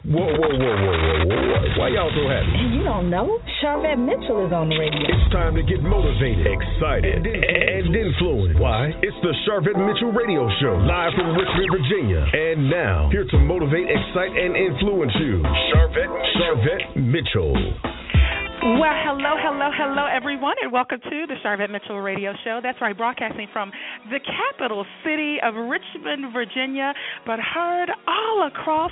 Whoa, whoa, whoa, whoa, whoa, whoa. Why y'all so happy? You don't know? Charvette Mitchell is on the radio. It's time to get motivated, excited, and influenced. Why? It's the Charvette Mitchell Radio Show, live from Richmond, Virginia. And now, here to motivate, excite, and influence you, Charvette Mitchell. Well, hello, everyone, and welcome to the Charvette Mitchell Radio Show. That's right, broadcasting from the capital city of Richmond, Virginia, but heard all across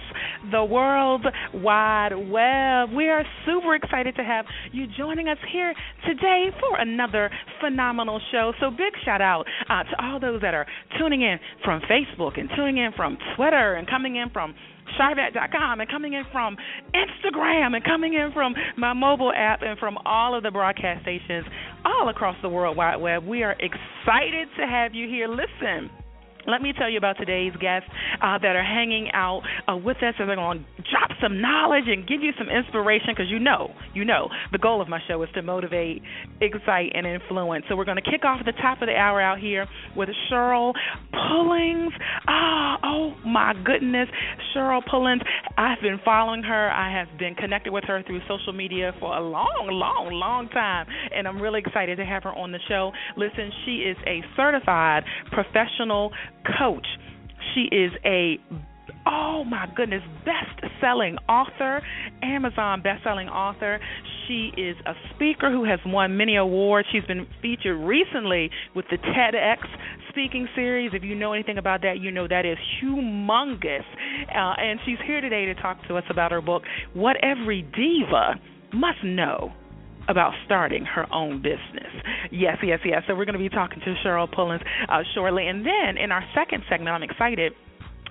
the World Wide Web. We are super excited to have you joining us here today for another phenomenal show. So big shout out to all those that are tuning in from Facebook and tuning in from Twitter and coming in from Charvette.com and coming in from Instagram and coming in from my mobile app and from all of the broadcast stations all across the World Wide Web. We are excited to have you here. Listen, let me tell you about today's guests that are hanging out with us, and they're going to drop some knowledge and give you some inspiration because you know, the goal of my show is to motivate, excite, and influence. So we're going to kick off at the top of the hour out here with Cheryl Pullins. Oh, my goodness, Cheryl Pullins. I've been following her. I have been connected with her through social media for a long time, and I'm really excited to have her on the show. Listen, she is a certified professional coach. She is a best-selling author, Amazon best-selling author. She is a speaker who has won many awards. She's been featured recently with the TEDx speaking series. If you know anything about that, you know that is humongous. And she's here today to talk to us about her book, What Every Diva Must Know About Starting Her Own Business. Yes. So we're going to be talking to Cheryl Pullins shortly. And then in our second segment, I'm excited.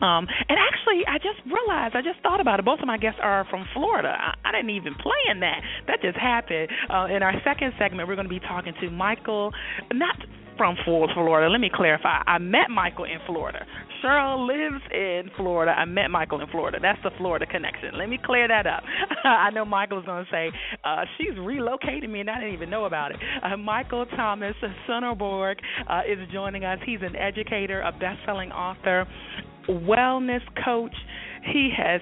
And actually, I just thought about it. Both of my guests are from Florida. I didn't even plan that. That just happened. In our second segment, we're going to be talking to Michael, not from Florida. Let me clarify. I met Michael in Florida. Cheryl lives in Florida. I met Michael in Florida. That's the Florida connection. Let me clear that up. I know Michael is going to say, she's relocated me and I didn't even know about it. Michael-thomas-sunnarborg is joining us. He's an educator, a best-selling author, wellness coach. He has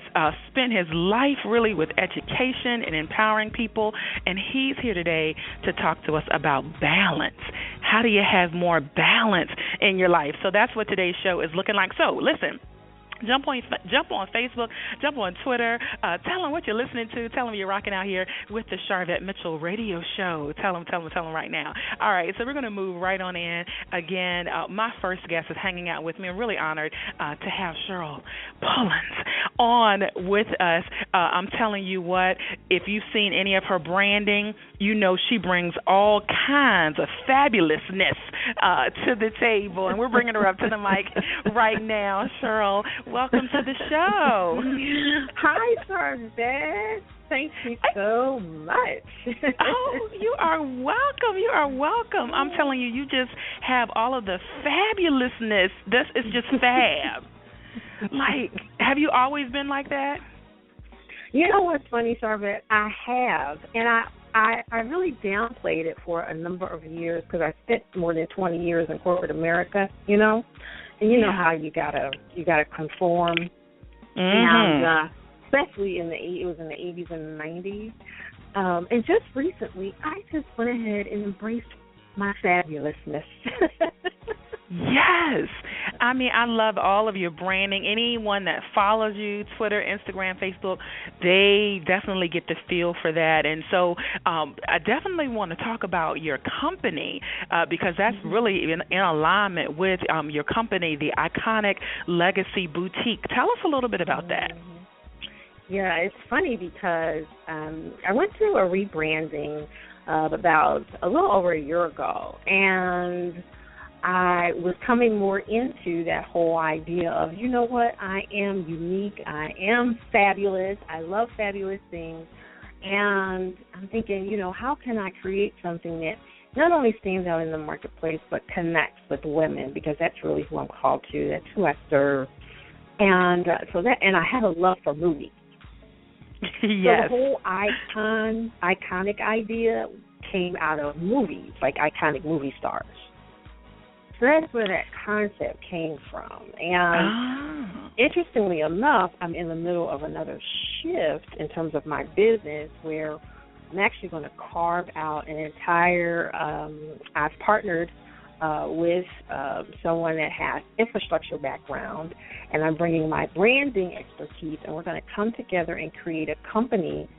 spent his life really with education and empowering people, and he's here today to talk to us about balance. How do you have more balance in your life? So that's what today's show is looking like. So listen. Jump on Facebook, jump on Twitter, tell them what you're listening to, tell them you're rocking out here with the Charvette Mitchell Radio Show. Tell them right now. All right, so we're going to move right on in. Again, my first guest is hanging out with me. I'm really honored to have Cheryl Pullins on with us. I'm telling you what, if you've seen any of her branding, you know she brings all kinds of fabulousness to the table, and we're bringing her up to the mic right now. Cheryl, welcome to the show. Hi, Charvette. Thank you so much. Oh, you are welcome. I'm telling you, you just have all of the fabulousness. This is just fab. Like, have you always been like that? You know what's funny, Charvette? I have, and I really downplayed it for a number of years because I spent more than 20 years in corporate America, you know? And you know how you gotta conform, and especially it was in the 80s and the 90s. And just recently, I just went ahead and embraced my fabulousness. Yes. I mean, I love all of your branding. Anyone that follows you, Twitter, Instagram, Facebook, they definitely get the feel for that. And so I definitely want to talk about your company because that's really in alignment with your company, the Iconic Legacy Boutique. Tell us a little bit about that. Yeah, it's funny because I went through a rebranding about a little over a year ago, and I was coming more into that whole idea of, you know what, I am unique, I am fabulous, I love fabulous things, and I'm thinking, you know, how can I create something that not only stands out in the marketplace but connects with women, because that's really who I'm called to, that's who I serve, and and I have a love for movies. Yes. So the whole iconic idea came out of movies, like iconic movie stars. that's where that concept came from. And interestingly enough, I'm in the middle of another shift in terms of my business where I'm actually going to carve out an entire, I've partnered with someone that has infrastructure background, and I'm bringing my branding expertise, and we're going to come together and create a company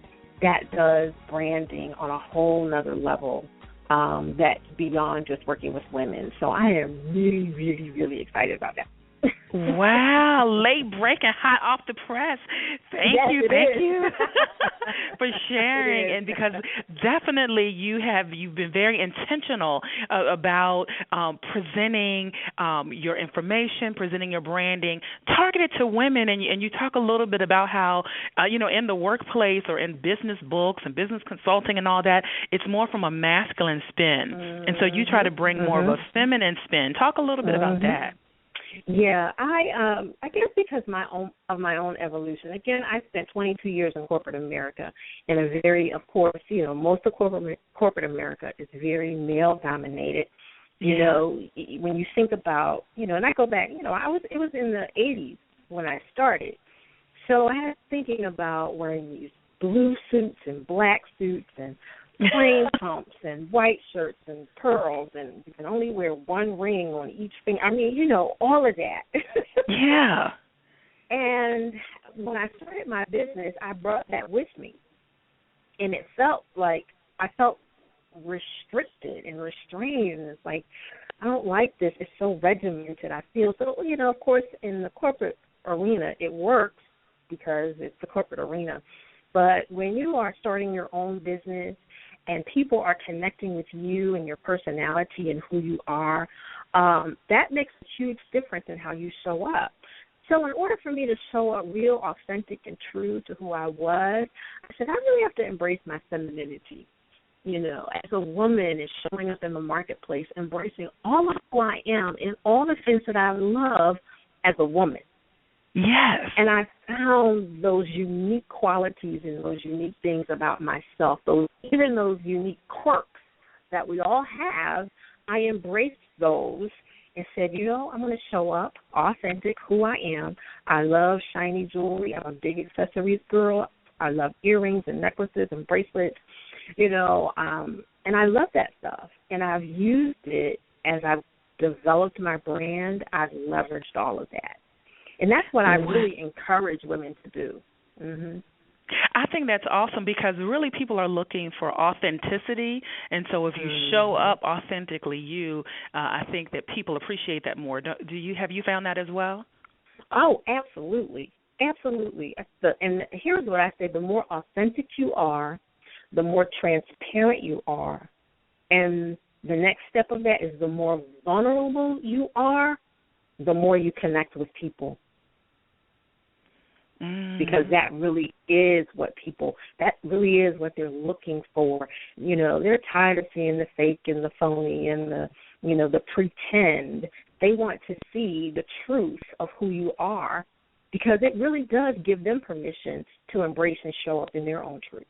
that does branding on a whole nother level that's beyond just working with women. So I am really, really, really excited about that. Wow, late breaking, hot off the press. Thank you for sharing. And because definitely you've been very intentional about presenting your information, presenting your branding, targeted to women. And you talk a little bit about how, in the workplace or in business books and business consulting and all that, it's more from a masculine spin. And so you try to bring more of a feminine spin. Talk a little bit about that. Yeah, I guess because of my own evolution. Again, I spent 22 years in corporate America, in a very, of course, most of corporate America is very male dominated. You know, when you think about, and I go back, it was in the 80s when I started. So I was thinking about wearing these blue suits and black suits and plain pumps and white shirts and pearls, and you can only wear one ring on each finger. I mean, all of that. Yeah. And when I started my business, I brought that with me. And it felt like I felt restricted and restrained. And it's like, I don't like this. It's so regimented. I feel so, of course, in the corporate arena, it works because it's the corporate arena. But when you are starting your own business and people are connecting with you and your personality and who you are, that makes a huge difference in how you show up. So in order for me to show up real, authentic, and true to who I was, I said, I really have to embrace my femininity. As a woman is showing up in the marketplace, embracing all of who I am and all the things that I love as a woman. Yes. And I found those unique qualities and those unique things about myself, even those unique quirks that we all have. I embraced those and said, I'm going to show up authentic, who I am. I love shiny jewelry. I'm a big accessories girl. I love earrings and necklaces and bracelets, and I love that stuff. And I've used it as I've developed my brand. I've leveraged all of that. And that's what I really encourage women to do. Mm-hmm. I think that's awesome because really people are looking for authenticity, and so if you show up authentically, I think that people appreciate that more. Have you found that as well? Oh, absolutely, absolutely. And here's what I say: the more authentic you are, the more transparent you are, and the next step of that is the more vulnerable you are, the more you connect with people. Because that really is what they're looking for. They're tired of seeing the fake and the phony and the pretend. They want to see the truth of who you are, because it really does give them permission to embrace and show up in their own truth.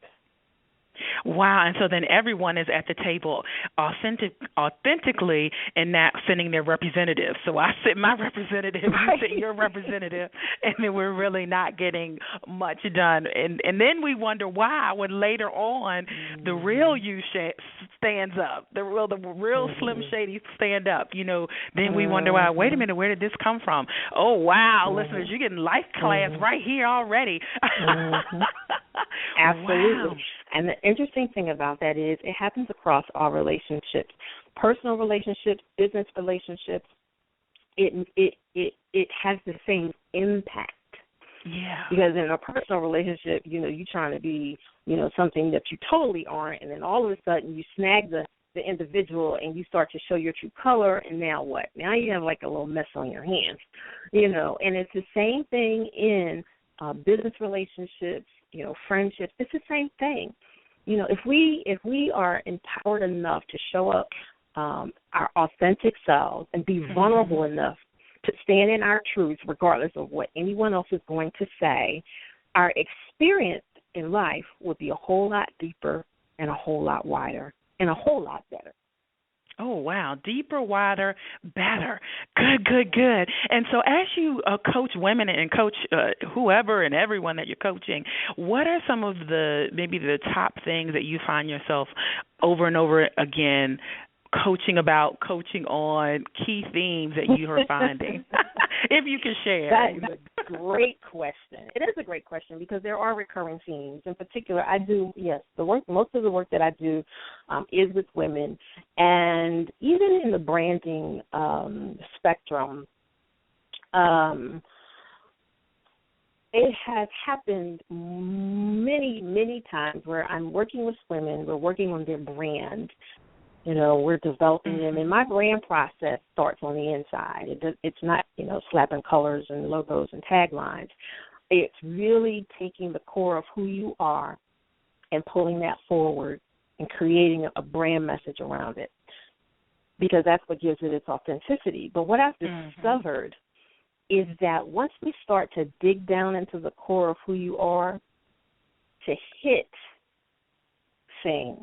Wow, and so then everyone is at the table authentically and not sending their representative. So I sent my representative, you sent your representative, and then we're really not getting much done. And then we wonder why when later on the real you stands up, the real Slim Shady stand up. Then we wonder why, wait a minute, where did this come from? Oh, wow, listeners, you're getting life class right here already. Absolutely. Wow. And the interesting thing about that is it happens across all relationships, personal relationships, business relationships. It has the same impact. Yeah. Because in a personal relationship, you're trying to be, something that you totally aren't, and then all of a sudden you snag the individual and you start to show your true color, and now what? Now you have like a little mess on your hands, and it's the same thing in business relationships, friendships. It's the same thing. If we are empowered enough to show up our authentic selves and be vulnerable enough to stand in our truth regardless of what anyone else is going to say, our experience in life would be a whole lot deeper and a whole lot wider and a whole lot better. Oh, wow. Deeper, wider, better. Good, good, good. And so as you coach women and coach whoever and everyone that you're coaching, what are some of maybe the top things that you find yourself over and over again coaching about, coaching on, key themes that you are finding? If you can share. That is a great question. It is a great question because there are recurring themes. In particular, I do, most of the work that I do is with women. And even in the branding spectrum, it has happened many, many times where I'm working with women, we're working on their brand. We're developing them, and my brand process starts on the inside. It's not, slapping colors and logos and taglines. It's really taking the core of who you are and pulling that forward and creating a brand message around it, because that's what gives it its authenticity. But what I've discovered is that once we start to dig down into the core of who you are, to hit things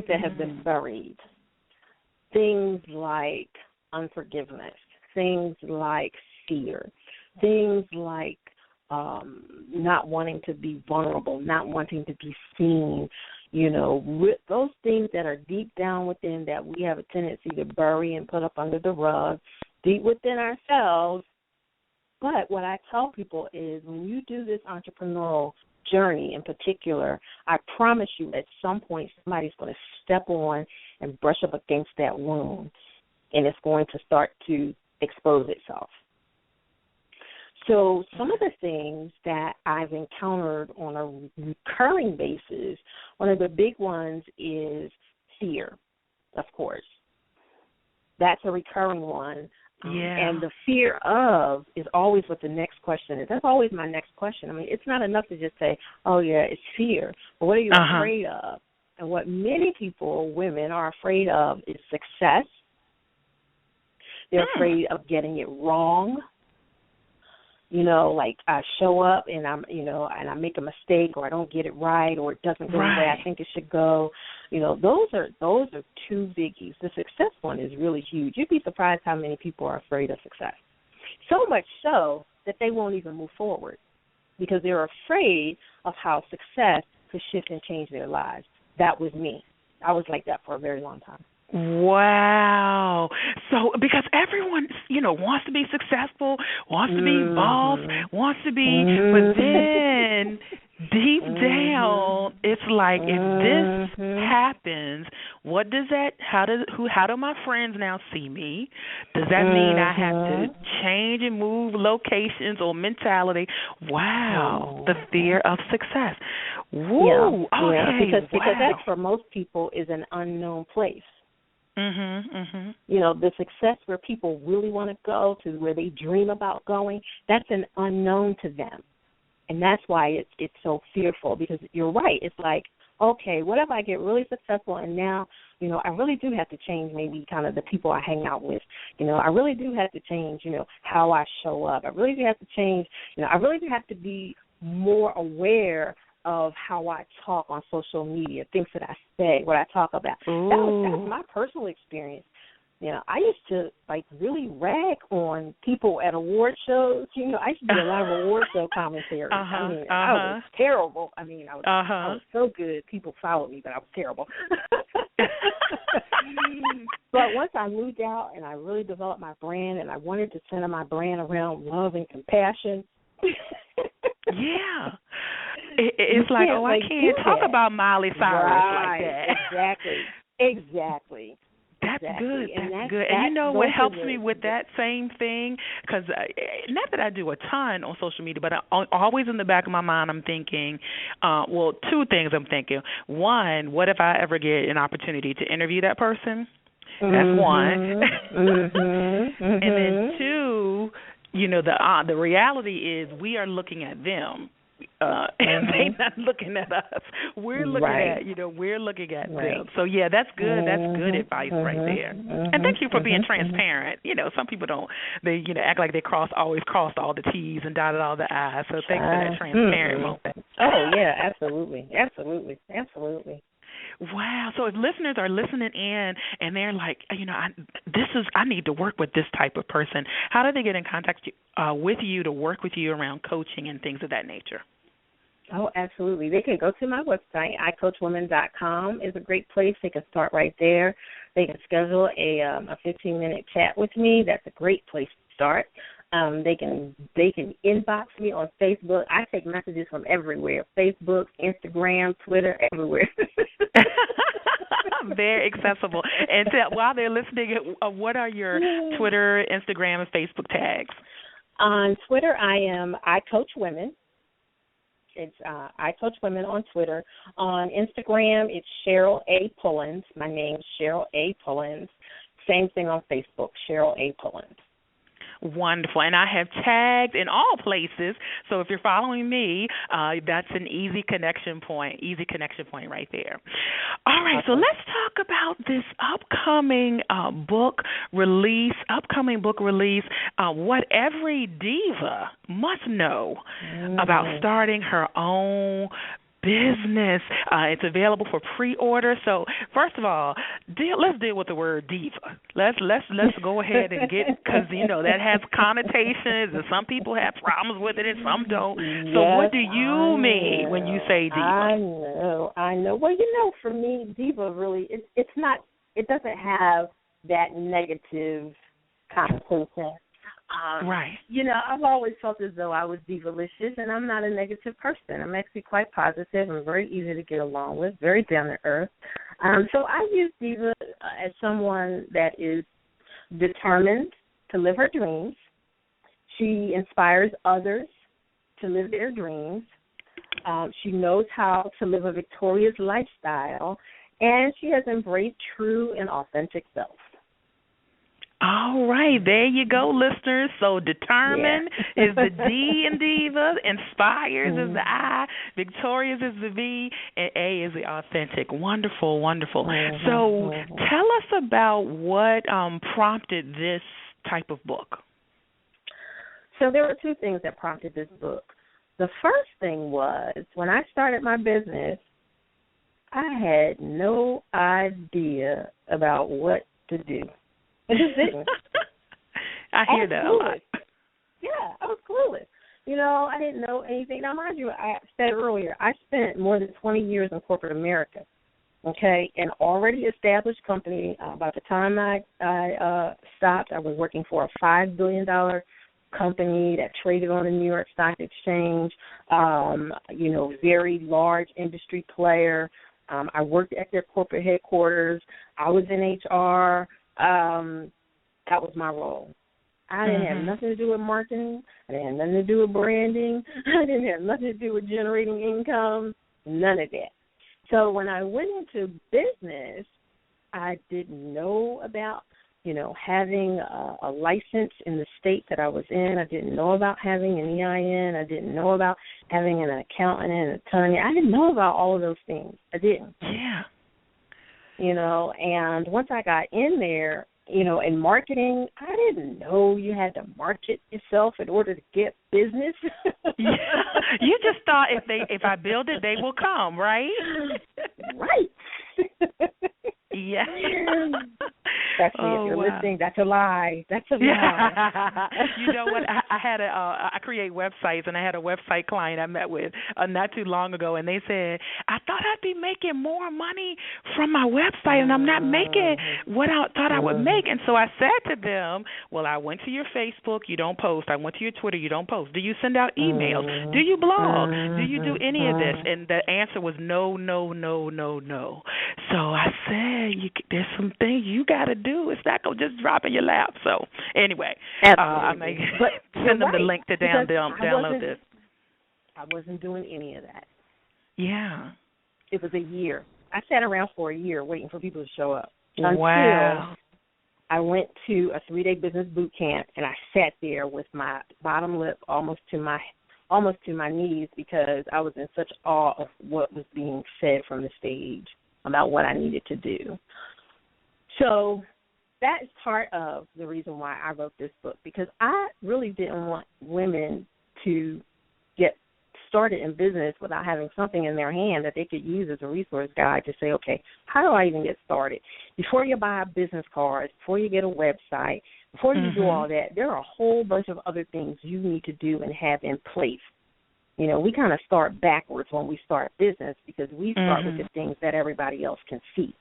that have been buried, things like unforgiveness, things like fear, things like not wanting to be vulnerable, not wanting to be seen, those things that are deep down within that we have a tendency to bury and put up under the rug, deep within ourselves. But what I tell people is when you do this entrepreneurial journey in particular, I promise you at some point somebody's going to step on and brush up against that wound, and it's going to start to expose itself. So some of the things that I've encountered on a recurring basis, one of the big ones is fear, of course. That's a recurring one. And the fear of is always what the next question is. That's always my next question. I mean, it's not enough to just say, oh, yeah, it's fear. But what are you afraid of? And what many people, women, are afraid of is success. They're afraid of getting it wrong. Like I show up and and I make a mistake, or I don't get it right, or it doesn't go the way I think it should go. Those are two biggies. The success one is really huge. You'd be surprised how many people are afraid of success. So much so that they won't even move forward because they're afraid of how success could shift and change their lives. That was me. I was like that for a very long time. Wow. So because everyone, wants to be successful, wants to be boss, wants to be, but then deep down, it's like if this happens, what does that? How do my friends now see me? Does that mean I have to change and move locations or mentality? Wow, the fear of success. Woo. Okay. Because that for most people is an unknown place. The success where people really want to go to, where they dream about going, that's an unknown to them. And that's why it's so fearful, because you're right. It's like, okay, what if I get really successful and now, I really do have to change maybe kind of the people I hang out with. I really do have to change, how I show up. I really do have to change, I really do have to be more aware of how I talk on social media, things that I say, what I talk about. That's my personal experience. I used to really rag on people at award shows. I used to do a lot of award show commentary. I was terrible. I was so good. People followed me, but I was terrible. But once I moved out and I really developed my brand, and I wanted to center my brand around love and compassion. It's like, I can't talk about Miley Cyrus like that. Exactly. That's good. That's good. And what helps me with that same thing, because not that I do a ton on social media, but always in the back of my mind I'm thinking, two things I'm thinking. One, what if I ever get an opportunity to interview that person? That's one. And then two, the reality is we are looking at them. And they're not looking at us. We're looking at, we're looking at them. So, that's good. That's good advice right there. And thank you for being transparent. Some people don't, they, act like they always crossed all the T's and dotted all the I's. So thanks for that transparent moment. Oh, yeah, absolutely. Wow. So So if listeners are listening in and they're like, I need to work with this type of person, how do they get in contact with you to work with you around coaching and things of that nature? Oh, absolutely. They can go to my website, icoachwomen.com is a great place. They can start right there. They can schedule a 15-minute chat with me. That's a great place to start. They can inbox me on Facebook. I take messages from everywhere, Facebook, Instagram, Twitter, everywhere. Very accessible. And while they're listening, what are your Twitter, Instagram, and Facebook tags? On Twitter, I Coach Women. It's I Coach Women on Twitter. On Instagram, it's Cheryl A. Pullins. My name's Cheryl A. Pullins. Same thing on Facebook, Cheryl A. Pullins. Wonderful. And I have tagged in all places. So if you're following me, that's an easy connection point right there. All right. So let's talk about this upcoming book release, what every diva must know about starting her own business. It's available for pre-order. So first of all, let's deal with the word diva. Let's go ahead and because that has connotations, and some people have problems with it and some don't. So what do you mean when you say diva? I know. Well, for me, diva really it's not. It doesn't have that negative connotation. Right. I've always felt as though I was divalicious, and I'm not a negative person. I'm actually quite positive. I'm very easy to get along with, very down to earth. So I use diva as someone that is determined to live her dreams. She inspires others to live their dreams. She knows how to live a victorious lifestyle, and she has embraced true and authentic self. All right, there you go, listeners. So determined is the D in diva, inspires is the I, victorious is the V, and A is the authentic. Wonderful, wonderful. So tell us about what prompted this type of book. So there were two things that prompted this book. The first thing was when I started my business, I had no idea about what to do. I just didn't. I hear that a lot. Yeah, I was clueless. I didn't know anything. Now, mind you, I said earlier, I spent more than 20 years in corporate America, okay, an already established company. By the time I stopped, I was working for a $5 billion company that traded on the New York Stock Exchange, very large industry player. I worked at their corporate headquarters. I was in HR. That was my role. I didn't have nothing to do with marketing. I didn't have nothing to do with branding. I didn't have nothing to do with generating income, none of that. So when I went into business, I didn't know about, having a license in the state that I was in. I didn't know about having an EIN. I didn't know about having an accountant and an attorney. I didn't know about all of those things. I didn't. Yeah. And once I got in there, in marketing, I didn't know you had to market yourself in order to get business. You just thought if I build it, they will come, right? Right. Yeah. Actually, if you're listening, that's a lie. That's a lie. You know what? I create websites, and I had a website client I met with not too long ago, and they said, I thought I'd be making more money from my website, and I'm not making what I thought I would make. And so I said to them, well, I went to your Facebook, you don't post. I went to your Twitter, you don't post. Do you send out emails? Do you blog? Do you do any of this? And the answer was no, no, no, no, no. So I said, there's some things you got to do. It's not going to just drop in your lap. So anyway, I may send them the link to download this. I wasn't doing any of that. Yeah. It was a year. I sat around for a year waiting for people to show up. Wow. I went to a 3-day business boot camp, and I sat there with my bottom lip almost to my knees because I was in such awe of what was being said from the stage about what I needed to do. So that is part of the reason why I wrote this book, because I really didn't want women to get started in business without having something in their hand that they could use as a resource guide to say, okay, how do I even get started? Before you buy business cards, before you get a website, before you do all that, there are a whole bunch of other things you need to do and have in place. You know, we kind of start backwards when we start business because we start with the things that everybody else can see.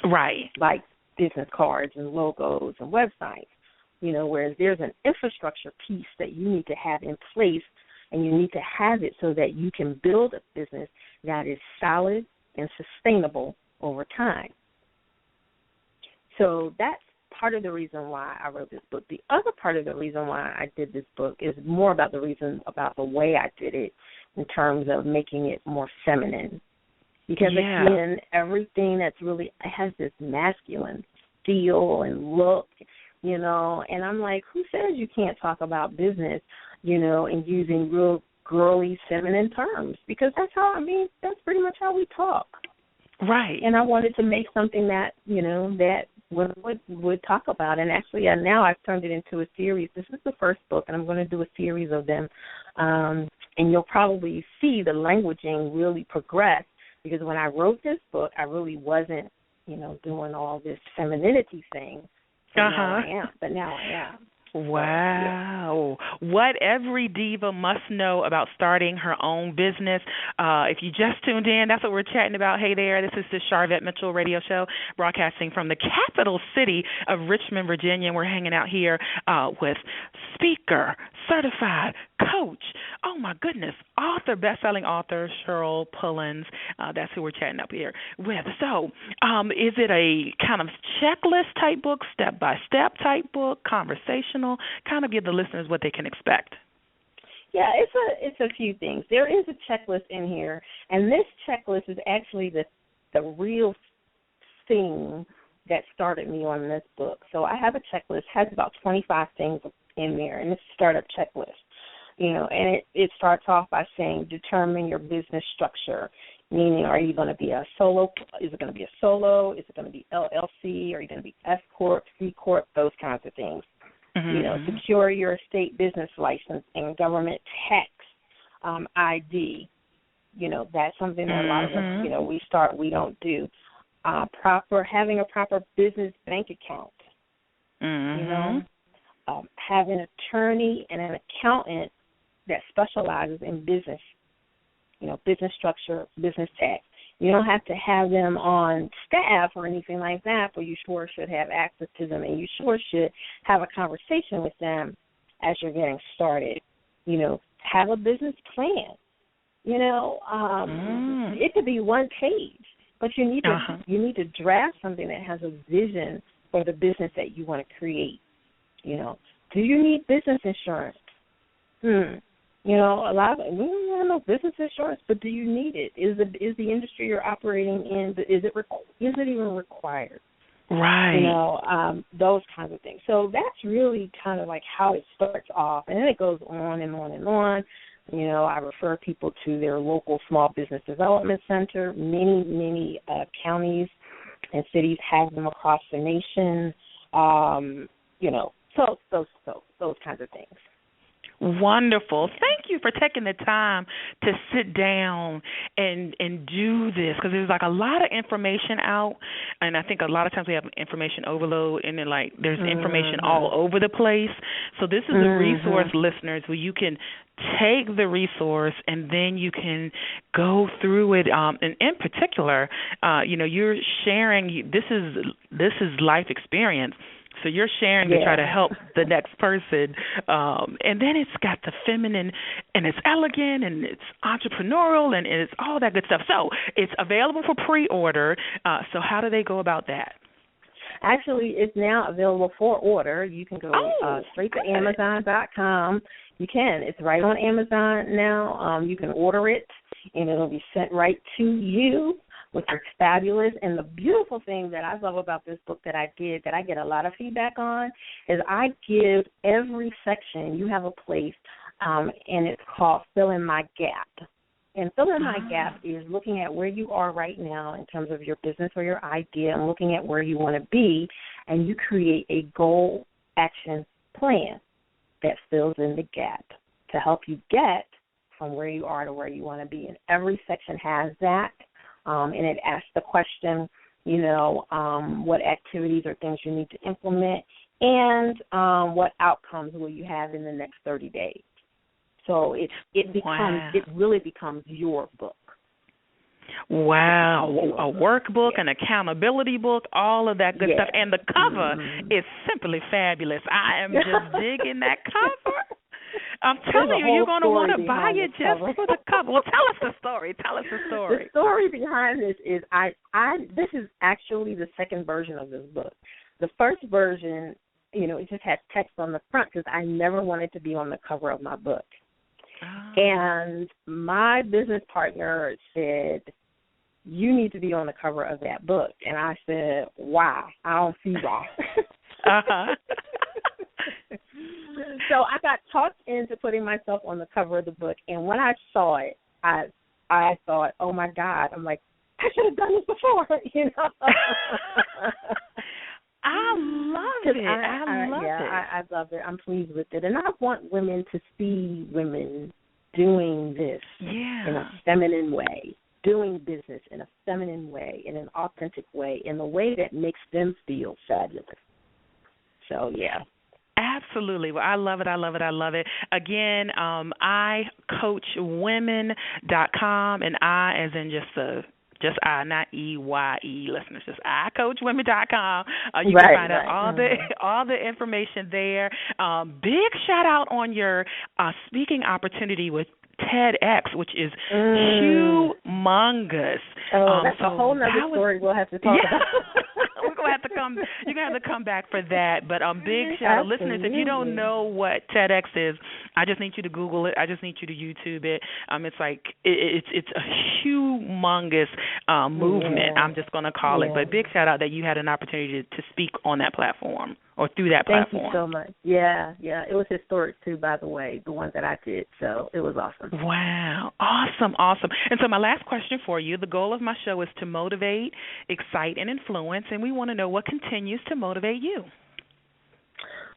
Right. Like business cards and logos and websites, you know, whereas there's an infrastructure piece that you need to have in place, and you need to have it so that you can build a business that is solid and sustainable over time. So that's part of the reason why I wrote this book. The other part of the reason why I did this book is more about the reason about the way I did it in terms of making it more feminine. Because, again, everything that's really has this masculine feel and look, you know, and I'm like, who says you can't talk about business, you know, and using real girly, feminine terms? Because that's pretty much how we talk. Right. And I wanted to make something that, you know, that would talk about. And actually, now I've turned it into a series. This is the first book, and I'm going to do a series of them. And you'll probably see the languaging really progress, because when I wrote this book, I really wasn't, you know, doing all this femininity thing. Now I am. Wow. What every diva must know about starting her own business. If you just tuned in, that's what we're chatting about. Hey there, this is the Charvette Mitchell Radio Show, broadcasting from the capital city of Richmond, Virginia. We're hanging out here with speaker, certified coach, oh my goodness, author, best-selling author Cheryl Pullins. That's who we're chatting up here with. So is it a kind of checklist type book, step-by-step type book, conversational? Kind of give the listeners what they can expect. Yeah, it's a few things. There is a checklist in here, and this checklist is actually the real thing that started me on this book. So I have a checklist, has about 25 things in there, and it's a startup checklist. You know, and it starts off by saying determine your business structure, meaning are you going to be a solo? Is it going to be a solo? Is it going to be LLC? Are you going to be S Corp, C Corp? Those kinds of things. You know, secure your state business license and government tax ID. You know, that's something that a lot of us, you know, we don't do. Having a proper business bank account. You know, have an attorney and an accountant that specializes in business, you know, business structure, business tax. You don't have to have them on staff or anything like that, but you sure should have access to them, and you sure should have a conversation with them as you're getting started. You know, have a business plan. You know, it could be one page, but you need to draft something that has a vision for the business that you want to create. You know, do you need business insurance? You know, a lot of we don't know business insurance, but do you need it? Is the industry you're operating in, is it even required? Right. You know, those kinds of things. So that's really kind of like how it starts off, and then it goes on and on and on. You know, I refer people to their local small business development center. Many counties and cities have them across the nation. You know, so those kinds of things. Wonderful. Thank you for taking the time to sit down and do this, because there's like a lot of information out, and I think a lot of times we have information overload, and then like there's information all over the place. So this is a resource, listeners, where you can take the resource and then you can go through it. And in particular, you know, you're sharing. This is life experience. So you're sharing to try to help the next person. And then it's got the feminine, and it's elegant, and it's entrepreneurial, and it's all that good stuff. So it's available for pre-order. So how do they go about that? Actually, it's now available for order. You can go straight to Amazon.com. You can. It's right on Amazon now. You can order it, and it'll be sent right to you, which is fabulous. And the beautiful thing that I love about this book that I get a lot of feedback on, is I give every section, you have a place, and it's called Fill in My Gap. And Fill in My Gap is looking at where you are right now in terms of your business or your idea, and looking at where you want to be, and you create a goal action plan that fills in the gap to help you get from where you are to where you want to be. And every section has that, and it asks the question, what activities or things you need to implement, and what outcomes will you have in the next 30 days. So it really becomes your book. Wow, a workbook, an accountability book, all of that good stuff. And the cover is simply fabulous. I am just digging that cover. I'm telling you, you're going to want to buy it just for the cover. Well, tell us the story. The story behind this is this is actually the second version of this book. The first version, it just had text on the front because I never wanted to be on the cover of my book. Oh. And my business partner said, you need to be on the cover of that book. And I said, why? I don't see why. Uh-huh. So I got talked into putting myself on the cover of the book. And when I saw it, I thought, oh, my God. I'm like, I should have done this before, I love it. I love it. I'm pleased with it. And I want women to see women doing this in a feminine way, doing business in a feminine way, in an authentic way, in a way that makes them feel fabulous. So, yeah. Absolutely. Well, I love it. Again, iCoachWomen.com, and I as in just I, not EYE, listeners. Just iCoachWomen.com. You can find out all the information there. Big shout out on your speaking opportunity with TEDx, which is humongous. Oh, that's a whole nother story we'll have to talk about. You're gonna have to come back for that. But big shout out, listeners. If you don't know what TEDx is, I just need you to Google it. I just need you to YouTube it. It's like it's a humongous movement. I'm just gonna call it. But big shout out that you had an opportunity to speak on that platform or through that platform. Thank you so much. Yeah. It was historic too, by the way, the one that I did. So it was awesome. Wow. Awesome. And so my last question for you, the goal of my show is to motivate, excite, and influence, and we want to know what continues to motivate you.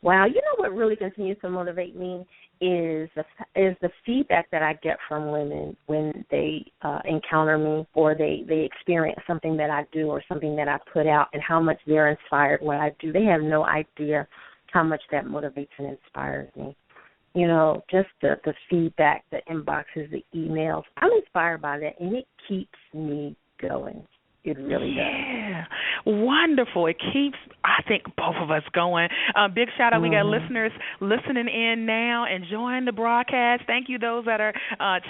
Wow. You know what really continues to motivate me is the feedback that I get from women when they encounter me or they experience something that I do or something that I put out and how much they're inspired what I do. They have no idea how much that motivates and inspires me. Just the feedback, the inboxes, the emails. I'm inspired by that, and it keeps me going. It really does. Yeah. Wonderful. It keeps, I think, both of us going. Big shout out. We got listeners listening in now, enjoying the broadcast. Thank you, those that are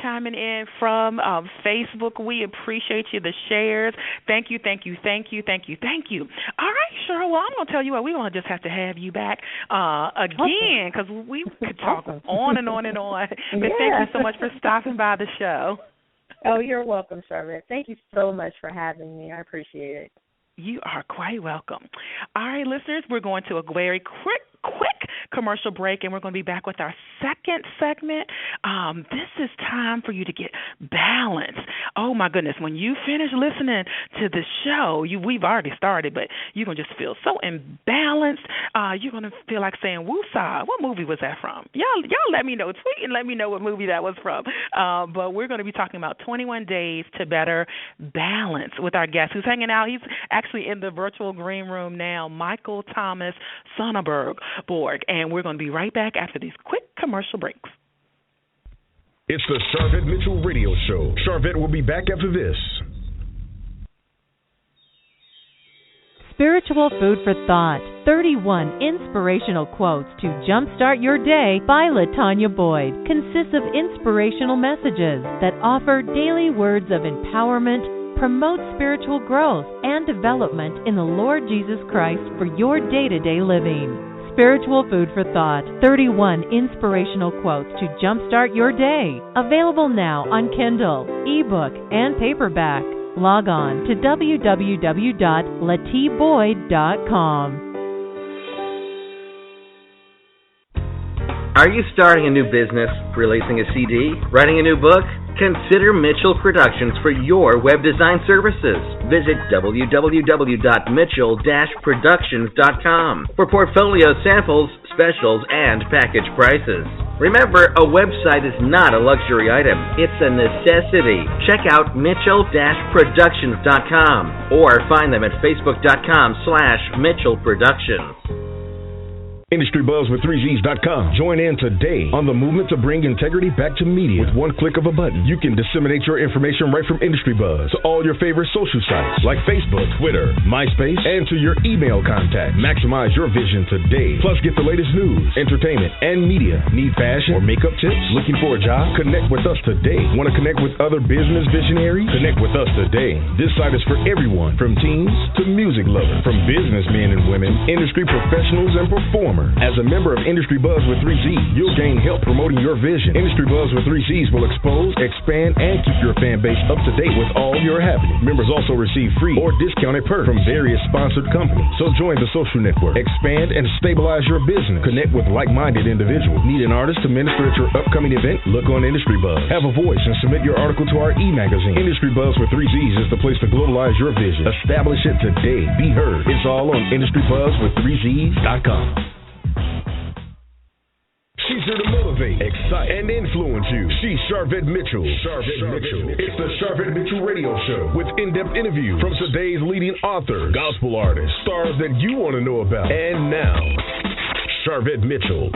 chiming in from Facebook. We appreciate you, the shares. Thank you. All right, Cheryl, well, I'm going to tell you what, we're going to just have to have you back again because we could talk on and on and on. But thank you so much for stopping by the show. Oh, you're welcome, Charlotte. Thank you so much for having me. I appreciate it. You are quite welcome. All right, listeners, we're going to a very quick commercial break, and we're going to be back with our second segment. This is time for you to get balanced. Oh, my goodness. When you finish listening to the show, we've already started, but you're going to just feel so imbalanced. You're going to feel like saying, woosah. What movie was that from? Y'all let me know. Tweet and let me know what movie that was from. But we're going to be talking about 21 days to better balance with our guest who's hanging out. He's actually in the virtual green room now, michael-thomas-sunnarborg. And we're going to be right back after these quick commercial breaks. It's the Charvette Mitchell Radio Show. Charvette will be back after this. Spiritual Food for Thought, 31 inspirational quotes to jumpstart your day by LaTanya Boyd, consists of inspirational messages that offer daily words of empowerment, promote spiritual growth and development in the Lord Jesus Christ for your day-to-day living. Spiritual Food for Thought, 31 inspirational quotes to jumpstart your day. Available now on Kindle, ebook, and paperback. Log on to www.latiboyd.com. Are you starting a new business, releasing a CD, writing a new book? Consider Mitchell Productions for your web design services. Visit www.mitchell-productions.com for portfolio samples, specials, and package prices. Remember, a website is not a luxury item. It's a necessity. Check out mitchell-productions.com or find them at facebook.com/Mitchell Productions. IndustryBuzzWith3Zs.com. Join in today on the movement to bring integrity back to media. With one click of a button, you can disseminate your information right from Industry Buzz to all your favorite social sites like Facebook, Twitter, MySpace, and to your email contact. Maximize your vision today. Plus, get the latest news, entertainment, and media. Need fashion or makeup tips? Looking for a job? Connect with us today. Want to connect with other business visionaries? Connect with us today. This site is for everyone, from teens to music lovers, from businessmen and women, industry professionals, and performers. As a member of Industry Buzz with 3Zs, you'll gain help promoting your vision. Industry Buzz with 3Zs will expose, expand, and keep your fan base up to date with all your happenings. Members also receive free or discounted perks from various sponsored companies. So join the social network, expand, and stabilize your business. Connect with like-minded individuals. Need an artist to minister at your upcoming event? Look on Industry Buzz. Have a voice and submit your article to our e-magazine. Industry Buzz with 3Zs is the place to globalize your vision. Establish it today. Be heard. It's all on IndustryBuzzWith3Zs.com. She's here to motivate, excite, and influence you. She's Charvette Mitchell. It's the Charvette Mitchell Radio Show with in-depth interviews from today's leading authors, gospel artists, stars that you want to know about. And now, Charvette Mitchell.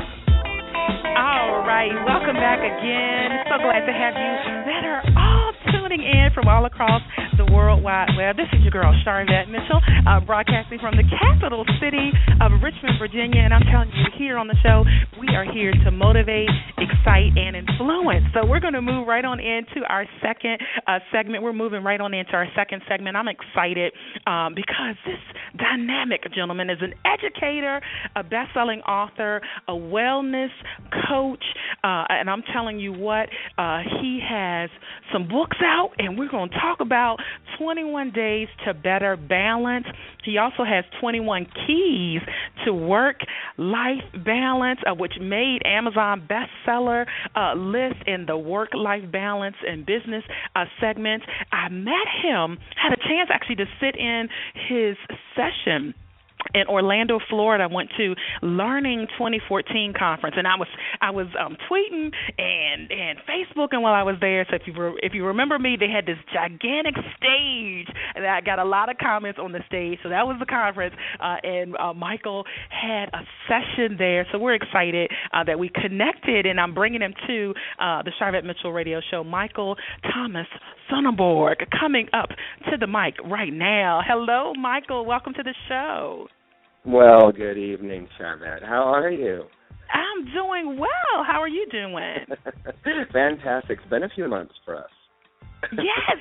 All right, welcome back again. So glad to have you that are all tuning in from all across the World Wide Web. This is your girl, Charvette Mitchell, broadcasting from the capital city of Richmond, Virginia. And I'm telling you, here on the show, we are here to motivate, excite, and influence. So we're going to move right on into our second segment. We're moving right on into our second segment. I'm excited because this dynamic gentleman is an educator, a best-selling author, a wellness coach, and I'm telling you what, he has some books out, and we're going to talk about 21 Days to Better Balance. He also has 21 Keys to Work-Life Balance, which made Amazon bestseller list in the work-life balance and business segments. I met him, had a chance actually to sit in his session in Orlando, Florida. I went to Learning 2014 conference, and I was tweeting and Facebooking while I was there. So if you remember me, they had this gigantic stage, and I got a lot of comments on the stage. So that was the conference, and Michael had a session there. So we're excited that we connected, and I'm bringing him to the Charvette Mitchell Radio Show. Michael-Thomas-Sunnarborg coming up to the mic right now. Hello, Michael. Welcome to the show. Well, good evening, Charvette. How are you? I'm doing well. How are you doing? Fantastic. It's been a few months for us. Yes.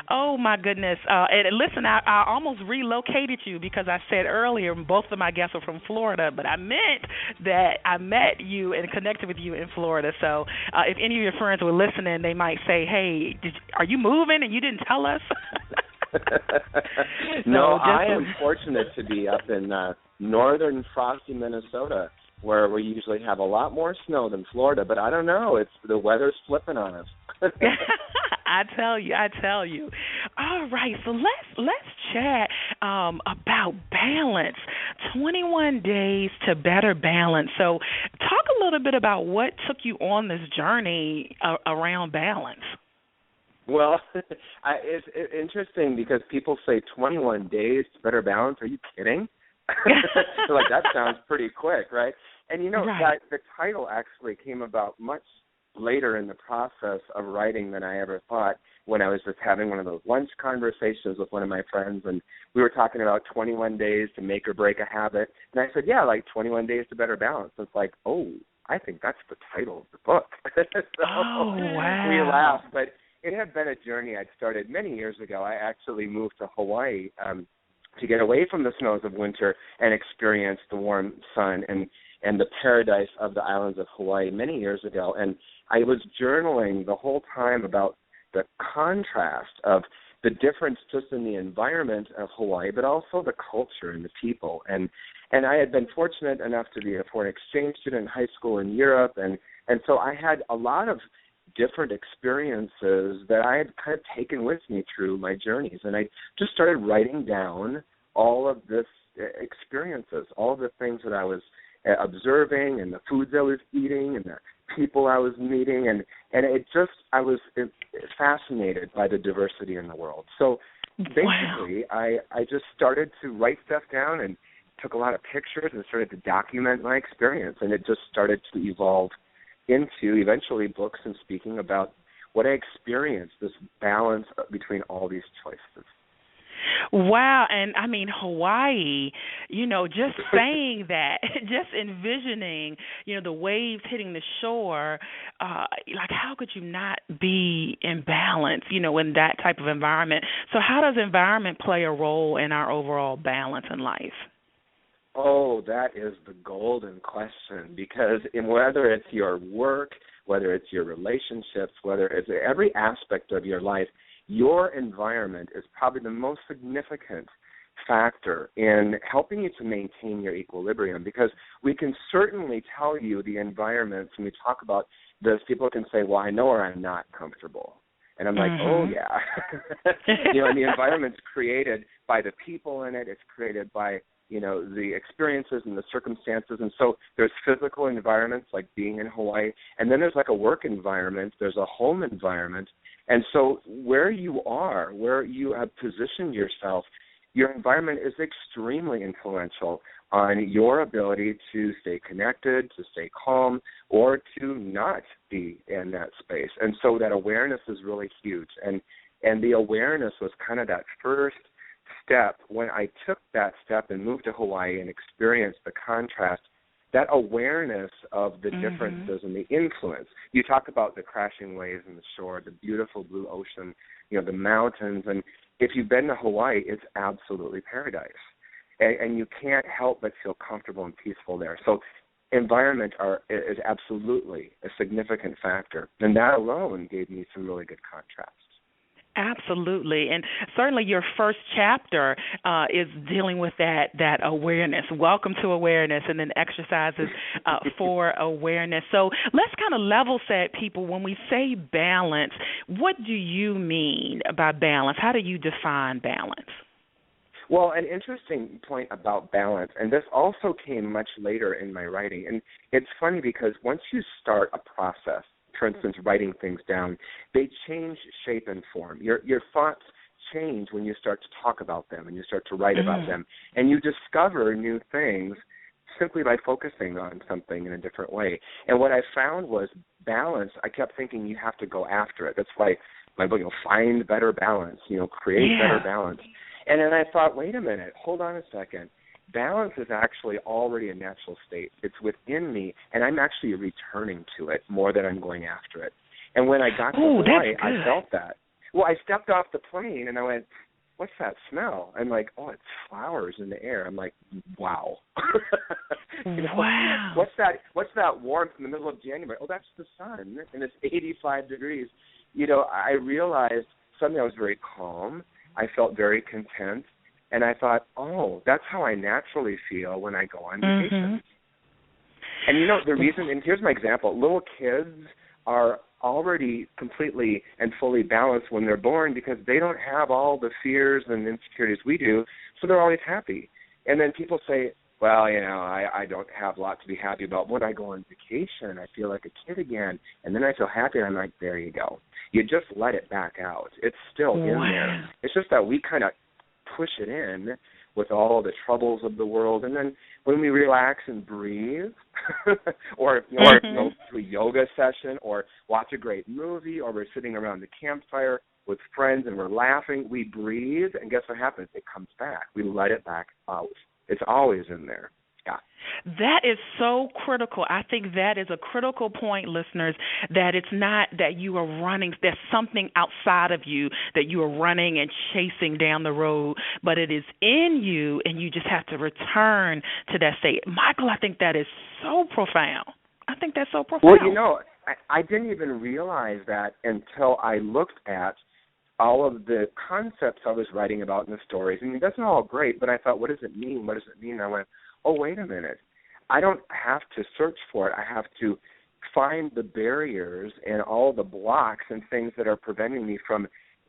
Oh, my goodness. And listen, I almost relocated you because I said earlier both of my guests are from Florida, but I meant that I met you and connected with you in Florida. So if any of your friends were listening, they might say, hey, are you moving and you didn't tell us? No, I am fortunate to be up in northern frosty Minnesota, where we usually have a lot more snow than Florida, but I don't know. The weather's flipping on us. I tell you. All right, so let's chat about balance. 21 Days to Better Balance. So talk a little bit about what took you on this journey around balance. Well, it's interesting because people say 21 days to better balance. Are you kidding? Like, that sounds pretty quick, right? And, right. The title actually came about much later in the process of writing than I ever thought, when I was just having one of those lunch conversations with one of my friends, and we were talking about 21 days to make or break a habit. And I said, yeah, like 21 days to better balance. It's like, oh, I think that's the title of the book. Wow. We laughed, but it had been a journey I'd started many years ago. I actually moved to Hawaii to get away from the snows of winter and experience the warm sun and the paradise of the islands of Hawaii many years ago. And I was journaling the whole time about the contrast of the difference just in the environment of Hawaii, but also the culture and the people. And I had been fortunate enough to be a foreign exchange student in high school in Europe, and so I had a lot of different experiences that I had kind of taken with me through my journeys. And I just started writing down all of this experiences, all of the things that I was observing, and the foods I was eating, and the people I was meeting, and I was fascinated by the diversity in the world. So basically, I just started to write stuff down and took a lot of pictures and started to document my experience, and it just started to evolve into eventually books and speaking about what I experienced, this balance between all these choices. Wow, and I mean Hawaii, just saying that, just envisioning, the waves hitting the shore, like how could you not be in balance, in that type of environment? So how does environment play a role in our overall balance in life? Oh, that is the golden question, because whether it's your work, whether it's your relationships, whether it's every aspect of your life, your environment is probably the most significant factor in helping you to maintain your equilibrium, because we can certainly tell you the environments, when we talk about this, people can say, well, I know where I'm not comfortable. And I'm like, oh, yeah. And the environment's created by the people in it. It's created by, the experiences and the circumstances. And so there's physical environments like being in Hawaii, and then there's like a work environment. There's a home environment. And so where you are, where you have positioned yourself, your environment is extremely influential on your ability to stay connected, to stay calm, or to not be in that space. And so that awareness is really huge. And the awareness was kind of that first step. When I took that step and moved to Hawaii and experienced the contrast, that awareness of the differences and the influence. You talk about the crashing waves on the shore, the beautiful blue ocean, the mountains, and if you've been to Hawaii, it's absolutely paradise. And you can't help but feel comfortable and peaceful there. So environment is absolutely a significant factor, and that alone gave me some really good contrast. Absolutely, and certainly your first chapter is dealing with that awareness. Welcome to awareness, and then exercises for awareness. So let's kind of level set people. When we say balance, what do you mean by balance? How do you define balance? Well, an interesting point about balance, and this also came much later in my writing, and it's funny because once you start a process, for instance, writing things down, they change shape and form. Your thoughts change when you start to talk about them and you start to write about them, and you discover new things simply by focusing on something in a different way. And what I found was balance. I kept thinking you have to go after it. That's why my book, find better balance, create better balance. And then I thought, wait a minute, hold on a second. Balance is actually already a natural state. It's within me, and I'm actually returning to it more than I'm going after it. And when I got to Hawaii, I felt that. Well, I stepped off the plane, and I went, what's that smell? I'm like, oh, it's flowers in the air. I'm like, wow. Wow. What's that warmth in the middle of January? Oh, that's the sun, and it's 85 degrees. I realized suddenly I was very calm. I felt very content. And I thought, oh, that's how I naturally feel when I go on vacation. And the reason, and here's my example, little kids are already completely and fully balanced when they're born because they don't have all the fears and insecurities we do, so they're always happy. And then people say, well, I don't have a lot to be happy about. When I go on vacation, I feel like a kid again, and then I feel happy, and I'm like, there you go. You just let it back out. It's still in there. It's just that we kind of push it in with all the troubles of the world, and then when we relax and breathe, or go to a yoga session, or watch a great movie, or we're sitting around the campfire with friends and we're laughing, we breathe, and guess what happens? It comes back. We let it back out. It's always in there. Yeah. That is so critical. I think that is a critical point, listeners, that it's not that you are running, there's something outside of you that you are running and chasing down the road, but it is in you, and you just have to return to that state. Michael, I think that is so profound. I think that's so profound. Well, I didn't even realize that until I looked at all of the concepts I was writing about in the stories. I mean, that's all great, but I thought, what does it mean? What does it mean? And I went, oh, wait a minute. I don't have to search for it. I have to find the barriers and all the blocks and things that are preventing me from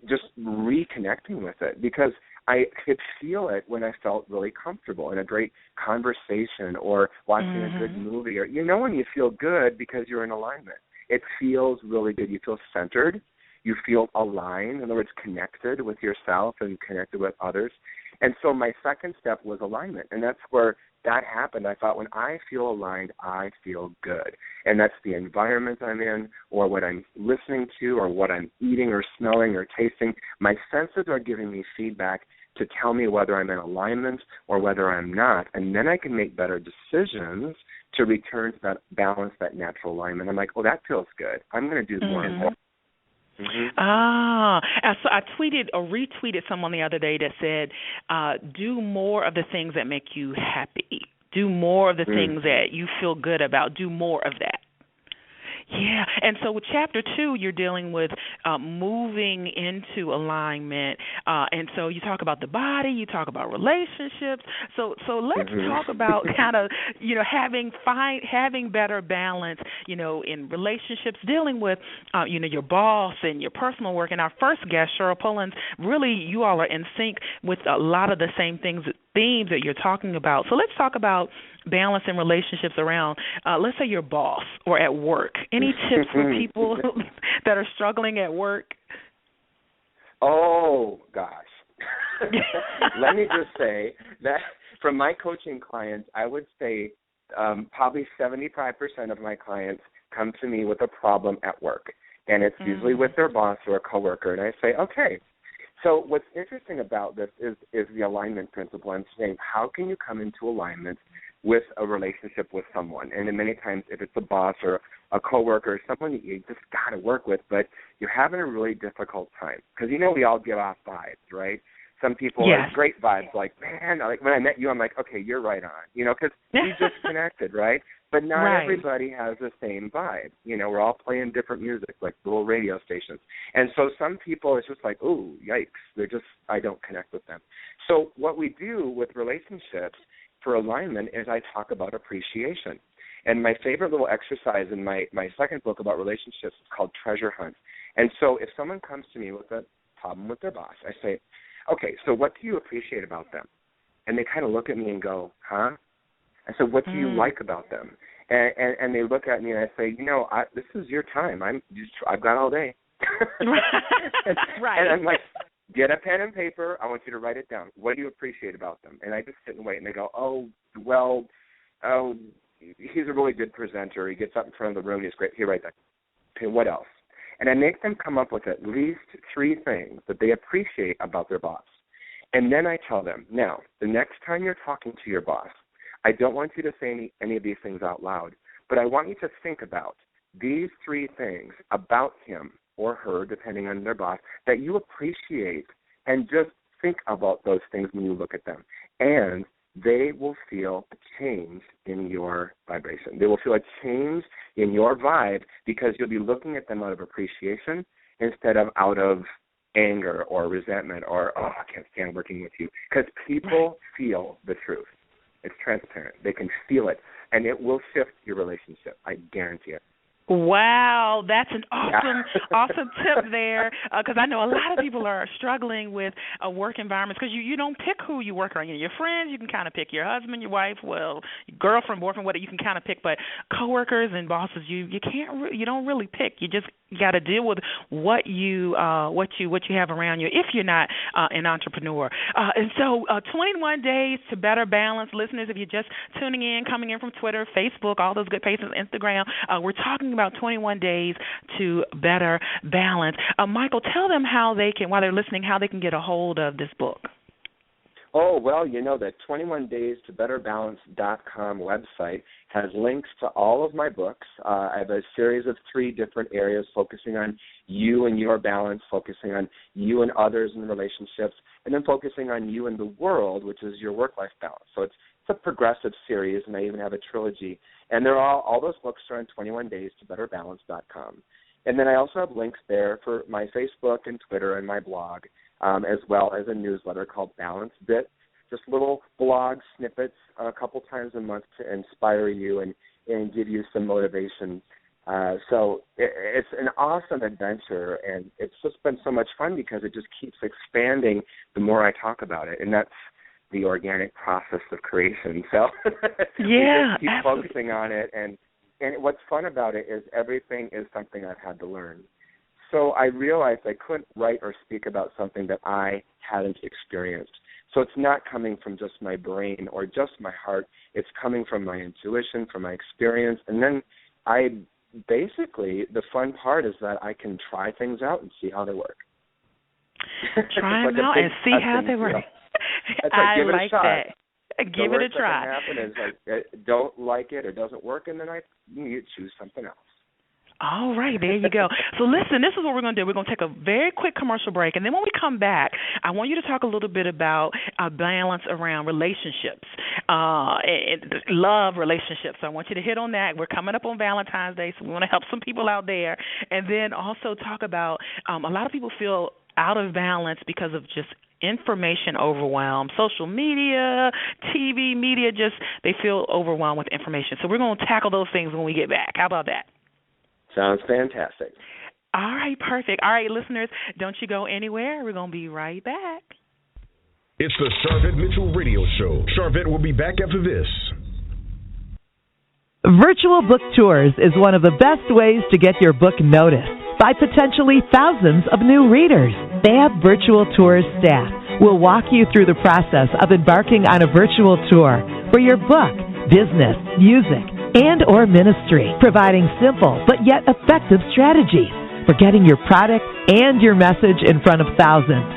just reconnecting with it, because I could feel it when I felt really comfortable in a great conversation or watching a good movie. Or when you feel good because you're in alignment. It feels really good. You feel centered. You feel aligned. In other words, connected with yourself and connected with others. And so my second step was alignment, and that's where that happened. I thought, when I feel aligned, I feel good. And that's the environment I'm in, or what I'm listening to, or what I'm eating or smelling or tasting. My senses are giving me feedback to tell me whether I'm in alignment or whether I'm not. And then I can make better decisions to return to that balance, that natural alignment. I'm like, oh, that feels good. I'm going to do more and more. So I tweeted or retweeted someone the other day that said, do more of the things that make you happy. Do more of the things that you feel good about. Do more of that. Yeah, and so with Chapter 2, you're dealing with moving into alignment, and so you talk about the body, you talk about relationships. So let's talk about kind of having better balance, in relationships, dealing with your boss and your personal work. And our first guest, Cheryl Pullins, really you all are in sync with a lot of the same themes that you're talking about. So let's talk about balance in relationships around, let's say, your boss or at work. Any tips for people that are struggling at work? Oh, gosh. Let me just say that from my coaching clients, I would say probably 75% of my clients come to me with a problem at work, and it's usually with their boss or a coworker, and I say, okay. So what's interesting about this is the alignment principle. I'm saying, how can you come into alignment with a relationship with someone? And then many times, if it's a boss or a coworker or someone that you just got to work with, but you're having a really difficult time. Because we all give off vibes, right? Some people are great vibes, like, man, like when I met you, I'm like, okay, you're right on, because we just connected, right? But not everybody has the same vibe. We're all playing different music, like little radio stations. And so some people, it's just like, ooh, yikes, I don't connect with them. So what we do with relationships for alignment is I talk about appreciation. And my favorite little exercise in my second book about relationships is called Treasure Hunt. And so if someone comes to me with a problem with their boss, I say, okay, so what do you appreciate about them? And they kind of look at me and go, huh? I said, what do you like about them? And they look at me and I say, this is your time. I've got all day. Right. And I'm like, get a pen and paper. I want you to write it down. What do you appreciate about them? And I just sit and wait. And they go, he's a really good presenter. He gets up in front of the room. He's great. Here, write that. Okay, what else? And I make them come up with at least 3 things that they appreciate about their boss. And then I tell them, now, the next time you're talking to your boss, I don't want you to say any of these things out loud, but I want you to think about these 3 things about him or her, depending on their boss, that you appreciate, and just think about those things when you look at them. And they will feel a change in your vibration. They will feel a change in your vibe because you'll be looking at them out of appreciation instead of out of anger or resentment or, oh, I can't stand working with you. Because people feel the truth. It's transparent. They can feel it, and it will shift your relationship. I guarantee it. Wow, that's an awesome tip there, because I know a lot of people are struggling with work environments because you don't pick who you work around. Your friends, you can kind of pick your husband, your wife, your girlfriend, boyfriend, whatever you can kind of pick, but coworkers and bosses, you don't really pick. You just got to deal with what you have around you if you're not an entrepreneur. And so 21 days to better balance. Listeners, if you're just tuning in, coming in from Twitter, Facebook, all those good places, Instagram, we're talking about 21 days to better balance. Michael, tell them how they can, while they're listening, how they can get a hold of this book. Oh, well, the 21daystobetterbalance.com website has links to all of my books. I have a series of 3 different areas focusing on you and your balance, focusing on you and others in relationships, and then focusing on you and the world, which is your work-life balance. So it's a progressive series, and I even have a trilogy. And they're all those books are on 21daystobetterbalance.com. And then I also have links there for my Facebook and Twitter and my blog, as well as a newsletter called Balance Bit, just little blog snippets a couple times a month to inspire you and give you some motivation So it's an awesome adventure, and it's just been so much fun because it just keeps expanding the more I talk about it, and that's the organic process of creation. So yeah, we just keep focusing on it, and what's fun about it is everything is something I've had to learn. So I realized I couldn't write or speak about something that I hadn't experienced. So it's not coming from just my brain or just my heart. It's coming from my intuition, from my experience. And then the fun part is that I can try things out and see how they work. Try them out and see how they work. I like that. Give it a try. The worst that can happen is like don't like it or doesn't work, and then you choose something else. All right, there you go. So listen, this is what we're going to do. We're going to take a very quick commercial break, and then when we come back, I want you to talk a little bit about balance around relationships, and love relationships. So I want you to hit on that. We're coming up on Valentine's Day, so we want to help some people out there, and then also talk about a lot of people feel out of balance because of just information overwhelm, social media, TV, media, just they feel overwhelmed with information. So we're going to tackle those things when we get back. How about that? Sounds fantastic. All right, perfect. All right, listeners, don't you go anywhere. We're going to be right back. It's the Charvette Mitchell Radio Show. Charvette will be back after this. Virtual book tours is one of the best ways to get your book noticed by potentially thousands of new readers. FAB Virtual Tours staff will walk you through the process of embarking on a virtual tour for your book, business, music, and or ministry, providing simple but yet effective strategies for getting your product and your message in front of thousands.